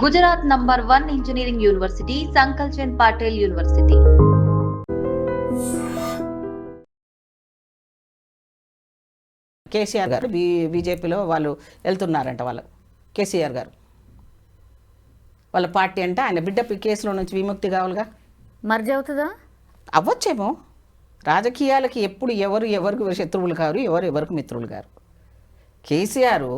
Gujarat number 1 engineering university Sankalchand Patil university. KCR గారు బీజేపీలో వాళ్ళు వెళ్తున్నారంట. వాళ్ళు కేసీఆర్ గారు వాళ్ళ పార్టీ అంటే ఆయన బిడ్డ కేసులో నుంచి విముక్తి కావాలిగా. మర్జ్ అవుతుందా? అవ్వచ్చేమో. రాజకీయాలకి ఎప్పుడు ఎవరికి శత్రువులు కారు, ఎవరికి మిత్రులు కారు. కేసీఆర్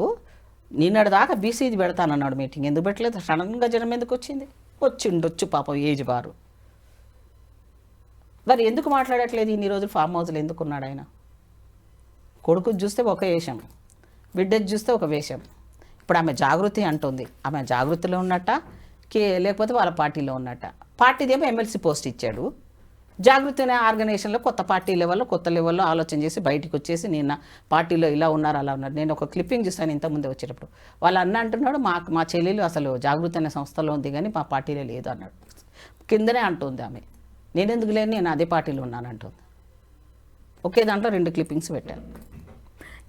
నిన్నటి దాకా బీసీది పెడతానన్నాడు మీటింగ్. ఎందుకు పెట్టలేదు? సడన్గా జనం ఎందుకు వచ్చిండొచ్చు పాపం ఏజ్ బారు. మరి ఎందుకు మాట్లాడట్లేదు? ఇన్ని రోజులు ఫామ్ హౌస్లో ఎందుకున్నాడు ఆయన? కొడుకు చూస్తే ఒక వేషం, బిడ్డది చూస్తే ఒక వేషం. ఇప్పుడు ఆమె జాగృతి అంటుంది. ఆమె జాగృతిలో ఉన్నట్ట లేకపోతే వాళ్ళ పార్టీలో ఉన్నట్ట. పార్టీదేమో ఎమ్మెల్సీ పోస్ట్ ఇచ్చాడు. జాగృతి అనే ఆర్గనైజేషన్లో కొత్త పార్టీ లెవెల్లో కొత్త లెవెల్లో ఆలోచన చేసి బయటికి వచ్చేసి నిన్న పార్టీలో ఇలా ఉన్నారు అలా ఉన్నారు. నేను ఒక క్లిప్పింగ్ చూస్తాను ఇంతకుముందే వచ్చేటప్పుడు. వాళ్ళ అన్న అంటున్నాడు మా చెల్లెలు అసలు జాగృతి అనే సంస్థలో ఉంది కానీ మా పార్టీలో లేదు అన్నాడు. కిందనే అంటుంది ఆమె. నేనెందుకు లేని, నేను అదే పార్టీలో ఉన్నాను అంటుంది. ఒకే దాంట్లో 2 క్లిప్పింగ్స్ పెట్టాను.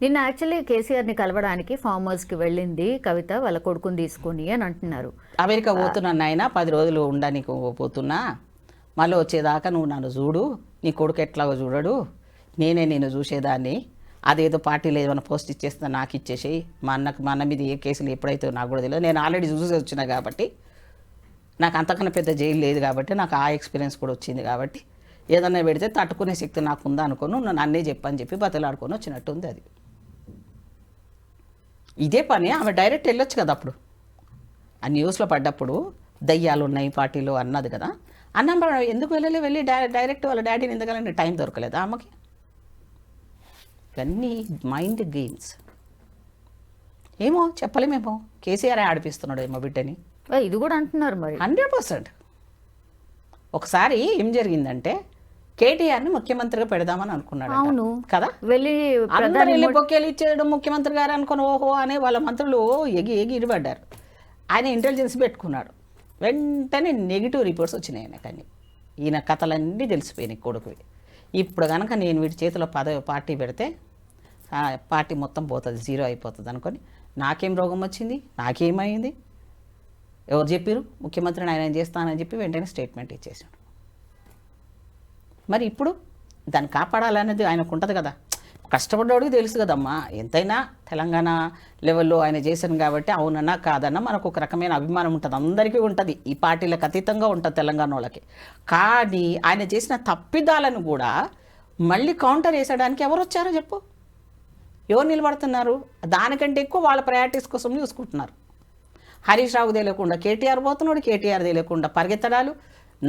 నిన్న యాక్చువల్లీ కేసీఆర్ని కలవడానికి ఫామ్ హౌస్కి వెళ్ళింది కవిత వాళ్ళ కొడుకుని తీసుకొని అని అంటున్నారు. అమెరికా పోతున్నాను ఆయన 10 రోజులు ఉండడానికి పోతున్నా, మళ్ళీ వచ్చేదాకా నువ్వు నన్ను చూడు, నీ కొడుకు ఎట్లాగో చూడడు, నేను చూసేదాన్ని, అదేదో పార్టీలో ఏమైనా పోస్ట్ ఇచ్చేస్తా నాకు ఇచ్చేసేయి, మా అన్న మీద ఏ కేసులు ఎప్పుడైతే నాకు కూడా తెలియదు, నేను ఆల్రెడీ చూసి వచ్చినా కాబట్టి నాకు అంతకన్నా పెద్ద జైలు లేదు కాబట్టి నాకు ఆ ఎక్స్పీరియన్స్ కూడా వచ్చింది కాబట్టి ఏదన్నా పెడితే తట్టుకునే శక్తి నాకు ఉందా అనుకోను, నన్ను అన్నే చెప్పని చెప్పి బతలాడుకొని వచ్చినట్టు ఉంది. అది ఇదే పని ఆమె డైరెక్ట్ వెళ్ళొచ్చు కదా. అప్పుడు ఆ న్యూస్లో పడ్డప్పుడు దయ్యాలు ఉన్నాయి పార్టీలో అన్నది కదా. అన్న ఎందుకు వెళ్ళి డైరెక్ట్ వాళ్ళ డాడీని ఎందుకని టైం దొరకలేదు ఆమెకి. ఇవన్నీ మైండ్ గేమ్స్ ఏమో చెప్పలేమేమో. కేసీఆర్ ఆడిపిస్తున్నాడు ఏమో బిడ్డని. ఇది కూడా అంటున్నారు మరి 100%. ఒకసారి ఏం జరిగిందంటే కేటీఆర్ని ముఖ్యమంత్రిగా పెడదామని అనుకున్నాడు. అవును కదా. వెళ్ళి బొక్కేలు ఇచ్చేయడం ముఖ్యమంత్రి గారు అనుకుని ఓహో అనే వాళ్ళ మంత్రులు ఎగిరిపడ్డారు. ఆయన ఇంటెలిజెన్స్ పెట్టుకున్నాడు. వెంటనే నెగిటివ్ రిపోర్ట్స్ వచ్చినాయి ఆయన. కానీ ఈయన కథలన్నీ తెలిసిపోయినాయి కొడుకువి. ఇప్పుడు కనుక నేను వీటి చేతిలో పార్టీ పెడితే పార్టీ మొత్తం పోతుంది, జీరో అయిపోతుంది అనుకొని నాకేం రోగం వచ్చింది, నాకేమైంది, ఎవరు చెప్పారు, ముఖ్యమంత్రిని ఆయన చేస్తానని చెప్పి వెంటనే స్టేట్మెంట్ ఇచ్చేసాడు. మరి ఇప్పుడు దాన్ని కాపాడాలనేది ఆయనకు ఉంటుంది కదా. కష్టపడ్డవాడికి తెలుసు కదమ్మా. ఎంతైనా తెలంగాణ లెవెల్లో ఆయన చేశాను కాబట్టి అవునన్నా కాదన్నా మనకు ఒక రకమైన అభిమానం ఉంటుంది, అందరికీ ఉంటుంది. ఈ పార్టీలకు అతీతంగా ఉంటుంది తెలంగాణ వాళ్ళకి. కానీ ఆయన చేసిన తప్పిదాలను కూడా మళ్ళీ కౌంటర్ వేసడానికి ఎవరు వచ్చారో చెప్పు, ఎవరు నిలబడుతున్నారు? దానికంటే ఎక్కువ వాళ్ళ ప్రయారిటీస్ కోసం చూసుకుంటున్నారు. హరీష్ రావు తెలియకుండా కేటీఆర్ పోతున్నాడు, కేటీఆర్ తెలియకుండా పరిగెత్తడాలు,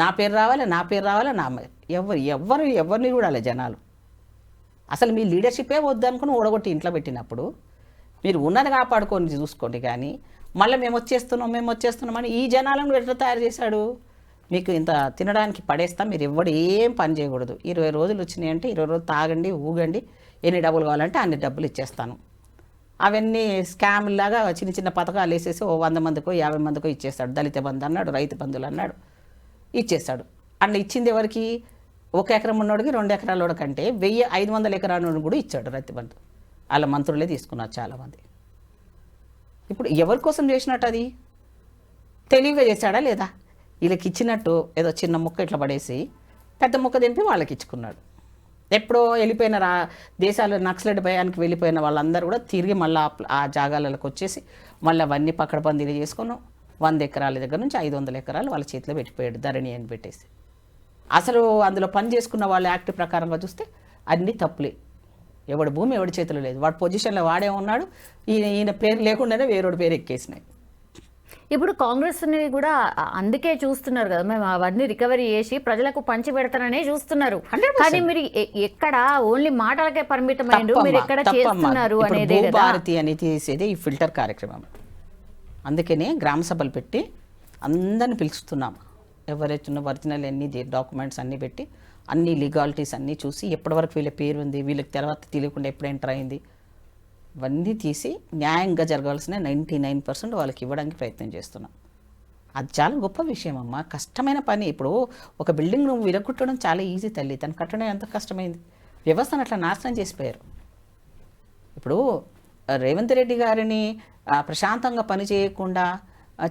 నా పేరు రావాలి నా ఎవరిని చూడాలి జనాలు. అసలు మీ లీడర్షిపే వద్దనుకుని ఓడగొట్టి ఇంట్లో పెట్టినప్పుడు మీరు ఉన్నది కాపాడుకొని చూసుకోండి. కానీ మళ్ళీ మేము వచ్చేస్తున్నామని ఈ జనాలను ఎట్లా తయారు చేశాడు? మీకు ఇంత తినడానికి పడేస్తాం, మీరు ఎవడు ఏం పని చేయకూడదు, 20 రోజులు వచ్చినాయి అంటే 20 రోజులు తాగండి ఊగండి, ఎన్ని డబ్బులు కావాలంటే అన్ని డబ్బులు ఇచ్చేస్తాను. అవన్నీ స్కామ్లాగా చిన్న పథకాలు వేసేసి 100 మందికో 50 మందికో ఇచ్చేస్తాడు. దళిత బంధు అన్నాడు, రైతు బంధువులు అన్నాడు, ఇచ్చేస్తాడు. అట్లా ఇచ్చింది ఎవరికి? 1 ఎకరం ఉన్నోడికి 2 ఎకరాల కంటే 500 ఎకరాల కూడా ఇచ్చాడు రైతు బంధు. వాళ్ళ మంత్రులే తీసుకున్నారు చాలామంది. ఇప్పుడు ఎవరి కోసం చేసినట్టు? అది తెలివిగా చేశాడా లేదా? వీళ్ళకి ఇచ్చినట్టు ఏదో చిన్న ముక్క ఇట్లా పడేసి పెద్ద ముక్క దింపి వాళ్ళకి ఇచ్చుకున్నాడు. ఎప్పుడో వెళ్ళిపోయిన దేశాలు నక్సలైట్ భయానికి వెళ్ళిపోయిన వాళ్ళందరూ కూడా తిరిగి మళ్ళీ ఆ జాగాలకు వచ్చేసి మళ్ళీ అవన్నీ పక్కడబందీలు చేసుకుని 100 ఎకరాల దగ్గర నుంచి 500 ఎకరాలు వాళ్ళ చేతిలో పెట్టిపోయాడు, ధరణి అని పెట్టేసి. అసలు అందులో పని చేసుకున్న వాళ్ళ యాక్ట్ ప్రకారంగా చూస్తే అన్నీ తప్పులే. ఎవడి భూమి ఎవడి చేతిలో లేదు, వాడి పొజిషన్లో వాడే ఉన్నాడు. ఈయన పేరు లేకుండానే వేరేవాడి పేరు ఎక్కేసినాయి. ఇప్పుడు కాంగ్రెస్ని కూడా అందుకే చూస్తున్నారు కదా, మేము అవన్నీ రికవరీ చేసి ప్రజలకు పంచి పెడతాననే చూస్తున్నారు. కానీ మీరు ఎక్కడ ఓన్లీ మాటలకే పరిమితమైంది, మీరు ఎక్కడ చేస్తున్నారు అనేది. భారతి అని తీసేది ఈ ఫిల్టర్ కార్యక్రమం. అందుకనే గ్రామ సభలు పెట్టి అందరిని పిలుస్తున్నాం. ఎవరైతే ఒరిజినల్ అన్ని డాక్యుమెంట్స్ అన్నీ పెట్టి అన్ని లీగాలిటీస్ అన్నీ చూసి ఎప్పటివరకు వీళ్ళ పేరు ఉంది, వీళ్ళకి తర్వాత తెలియకుండా ఎప్పుడు ఎంటర్ అయింది, ఇవన్నీ తీసి న్యాయంగా జరగాల్సిన 99% వాళ్ళకి ఇవ్వడానికి ప్రయత్నం చేస్తున్నాం. అది చాలా గొప్ప విషయం అమ్మా, కష్టమైన పని. ఇప్పుడు ఒక బిల్డింగ్ నువ్వు విరగొట్టడం చాలా ఈజీ తల్లి, తను కట్టడం ఎంత కష్టమైంది. వ్యవస్థను అట్లా నాశనం చేసిపోయారు. ఇప్పుడు రేవంత్ రెడ్డి గారిని ప్రశాంతంగా పని చేయకుండా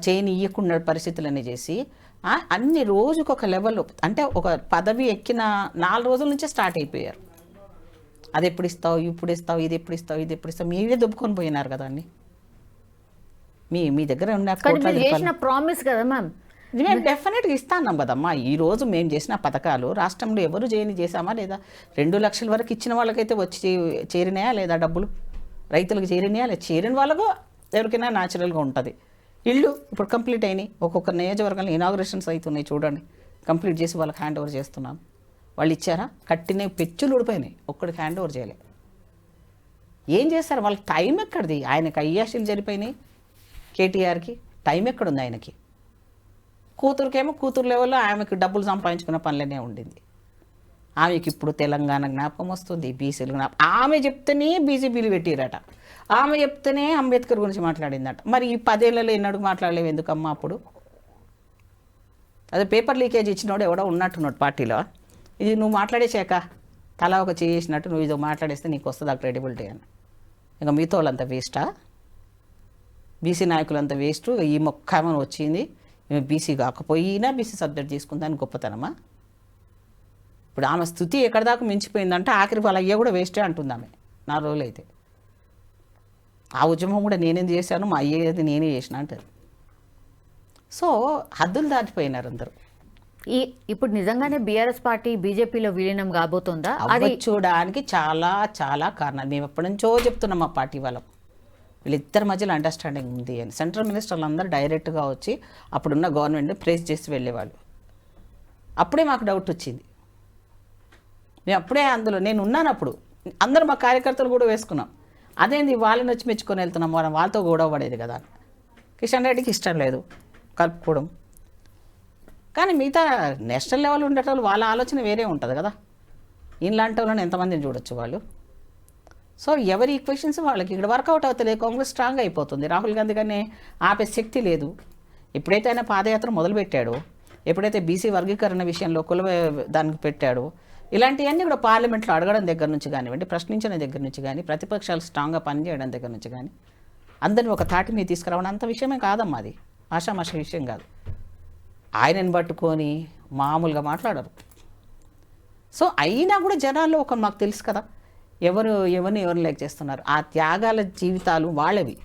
చేయని ఇయ్యకుండా పరిస్థితులన్నీ చేసి అన్ని రోజుకు ఒక లెవెల్, అంటే ఒక పదవి ఎక్కిన 4 రోజుల నుంచే స్టార్ట్ అయిపోయారు. అది ఎప్పుడు ఇస్తావు, ఇప్పుడు ఇస్తావు, ఇది ఎప్పుడు ఇస్తావు, ఇది ఎప్పుడు ఇస్తావు, మీరే దుబ్బుకొని పోయినారు కదా అన్ని. మీ దగ్గర ఉన్న చేసిన ప్రామిస్ కదా మ్యామ్, మేము డెఫినెట్గా ఇస్తాన్నాం కదమ్మా. ఈరోజు మేము చేసిన పథకాలు రాష్ట్రంలో ఎవరు చేసామా లేదా? 2 లక్షల వరకు ఇచ్చిన వాళ్ళకైతే వచ్చి చేరినాయా లేదా? డబ్బులు రైతులకు చేరినాయా లేదా? చేరిన వాళ్ళకు ఎవరికైనా న్యాచురల్గా ఉంటుంది. ఇళ్ళు ఇప్పుడు కంప్లీట్ అయినాయి. ఒక్కొక్క నియోజకవర్గంలో ఇనాగ్రేషన్స్ అవుతున్నాయి చూడండి. కంప్లీట్ చేసి వాళ్ళకి హ్యాండ్ ఓవర్ చేస్తున్నాం. వాళ్ళు ఇచ్చారా? కట్టినవి పెచ్చులు ఊడిపోయినాయి, ఒక్కడికి హ్యాండ్ ఓవర్ చేయలే. ఏం చేస్తారు? వాళ్ళకి టైం ఎక్కడిది? ఆయనకి అయ్యాషీలు జరిపోయినాయి, కేటీఆర్కి టైం ఎక్కడుంది ఆయనకి? కూతురుకేమో కూతురు లెవెల్లో ఆమెకు డబ్బులు సంపాదించుకున్న పనులనే ఉండింది. ఆమెకి ఇప్పుడు తెలంగాణ జ్ఞాపకం వస్తుంది, బీసీలు జ్ఞాపకం. ఆమె చెప్తేనే బీసీ బిల్లు పెట్టిరట, ఆమె చెప్తేనే అంబేద్కర్ గురించి మాట్లాడిందట. మరి ఈ 10 ఏళ్లలో ఎన్నడూ మాట్లాడలేవు ఎందుకమ్మా అప్పుడు? అదే పేపర్ లీకేజ్ ఇచ్చినోడు ఎవడో ఉన్నట్టున్నాడు పార్టీలో. ఇది నువ్వు మాట్లాడేసాక తలా ఒక చేసినట్టు నువ్వు ఇదో మాట్లాడేస్తే నీకు వస్తుంది ఆ క్రెడిబిలిటీ అని. ఇంకా మిగతా వాళ్ళంతా వేస్టా? బీసీ నాయకులంతా వేస్ట్. ఈ మొక్కమని వచ్చింది, బీసీ కాకపోయినా బీసీ సబ్జెక్ట్ తీసుకుందని గొప్పతనమా? ఇప్పుడు ఆమె స్థుతి ఎక్కడిదాకా మించిపోయిందంటే ఆఖరి వాళ్ళ అయ్య కూడా వేస్టే అంటుంది ఆమె. 4 రోజులు అయితే ఆ ఉద్యమం కూడా నేనేం చేశాను, మా అయ్యేది నేనే చేసిన అంటారు. సో హద్దులు దాటిపోయినారు అందరూ. ఇప్పుడు నిజంగానే బీఆర్ఎస్ పార్టీ బీజేపీలో విలీనం కాబోతుందా? అది చూడడానికి చాలా చాలా కారణాలు. మేము ఎప్పటి నుంచో చెప్తున్నాం మా పార్టీ వాళ్ళం, వీళ్ళిద్దరి మధ్యలో అండర్స్టాండింగ్ ఉంది అని. సెంట్రల్ మినిస్టర్లు అందరూ డైరెక్ట్గా వచ్చి అప్పుడున్న గవర్నమెంట్ని ప్రేస్ చేసి వెళ్ళేవాళ్ళు. అప్పుడే మాకు డౌట్ వచ్చింది. మేము అప్పుడే అందులో నేను ఉన్నాను. అప్పుడు అందరూ మా కార్యకర్తలు కూడా వేసుకున్నాం. అదేంది వాళ్ళని వచ్చి మెచ్చుకొని వెళ్తున్నాం, మనం వాళ్ళతో గొడవ పడేది కదా. కిషన్ రెడ్డికి ఇష్టం లేదు కలుపుకోవడం, కానీ మిగతా నేషనల్ లెవెల్ ఉండేటోళ్ళు వాళ్ళ ఆలోచన వేరే ఉంటుంది కదా. ఇలాంటి వాళ్ళని ఎంతమందిని చూడొచ్చు వాళ్ళు. సో ఎవరి ఈక్వేషన్స్ వాళ్ళకి ఇక్కడ వర్కౌట్ అవుతలేదు. కాంగ్రెస్ స్ట్రాంగ్ అయిపోతుంది. రాహుల్ గాంధీ కానీ ఆపే శక్తి లేదు. ఎప్పుడైతే ఆయన పాదయాత్ర మొదలుపెట్టాడో, ఎప్పుడైతే బీసీ వర్గీకరణ విషయంలో దానికి పెట్టాడో, ఇలాంటివన్నీ కూడా పార్లమెంట్లో అడగడం దగ్గర నుంచి కానివ్వండి, ప్రశ్నించడం దగ్గర నుంచి కానీ, ప్రతిపక్షాలు స్ట్రాంగ్గా పనిచేయడం దగ్గర నుంచి కానీ, అందరిని ఒక తాటి మీద తీసుకురావడం అంత విషయమే కాదమ్మా. అది ఆషామాష విషయం కాదు. ఆయనని పట్టుకొని మామూలుగా మాట్లాడరు. సో అయినా కూడా జనాల్లో ఒక మాకు తెలుసు కదా ఎవరిని లైక్ చేస్తున్నారు. ఆ త్యాగాల జీవితాలు వాళ్ళవి.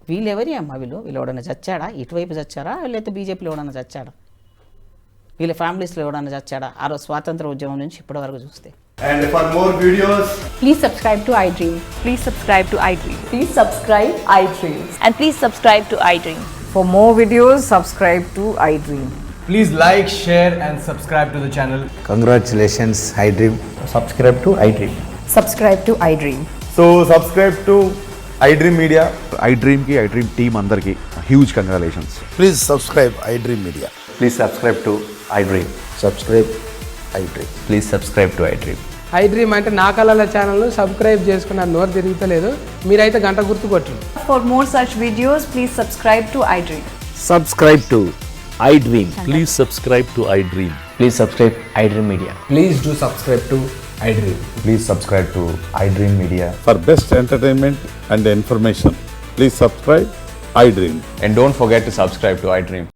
వీళ్ళెవరి అమ్మ? వీళ్ళు ఎవడన్నా చచ్చాడా? ఇటువైపు చచ్చారా? లేకపోతే బీజేపీలో ఎవడన్నా చచ్చాడా? వీళ్ళ ఫ్యామిలీస్లో ఎవడన్నా చచ్చాడా? ఆ రోజు స్వాతంత్ర ఉద్యమం నుంచి ఇప్పటి వరకు చూస్తే. And for more videos, please subscribe to iDream. Please subscribe to iDream. Please subscribe iDream. And please subscribe to iDream. For more videos, subscribe to iDream. please like, share and subscribe to the channel. Congratulations, iDream. Subscribe to iDream. Subscribe to iDream. So subscribe to iDream Media. iDream team andarki huge congratulations. Please subscribe iDream Media. Please subscribe to iDream. Subscribe iDream. Please subscribe to iDream. iDream అంటే నా కళల ఛానల్ను subscribe చేసుకున్న నోరు తిరుగుతలేదు, మీరైతే గంట గుర్తు కొట్టండి. For more such videos, please subscribe to iDream. Subscribe to iDream. Please subscribe to iDream. Please subscribe iDream Media. Please do subscribe to iDream. Please subscribe to iDream Media. For best entertainment and information, please subscribe iDream. And don't forget to subscribe to iDream.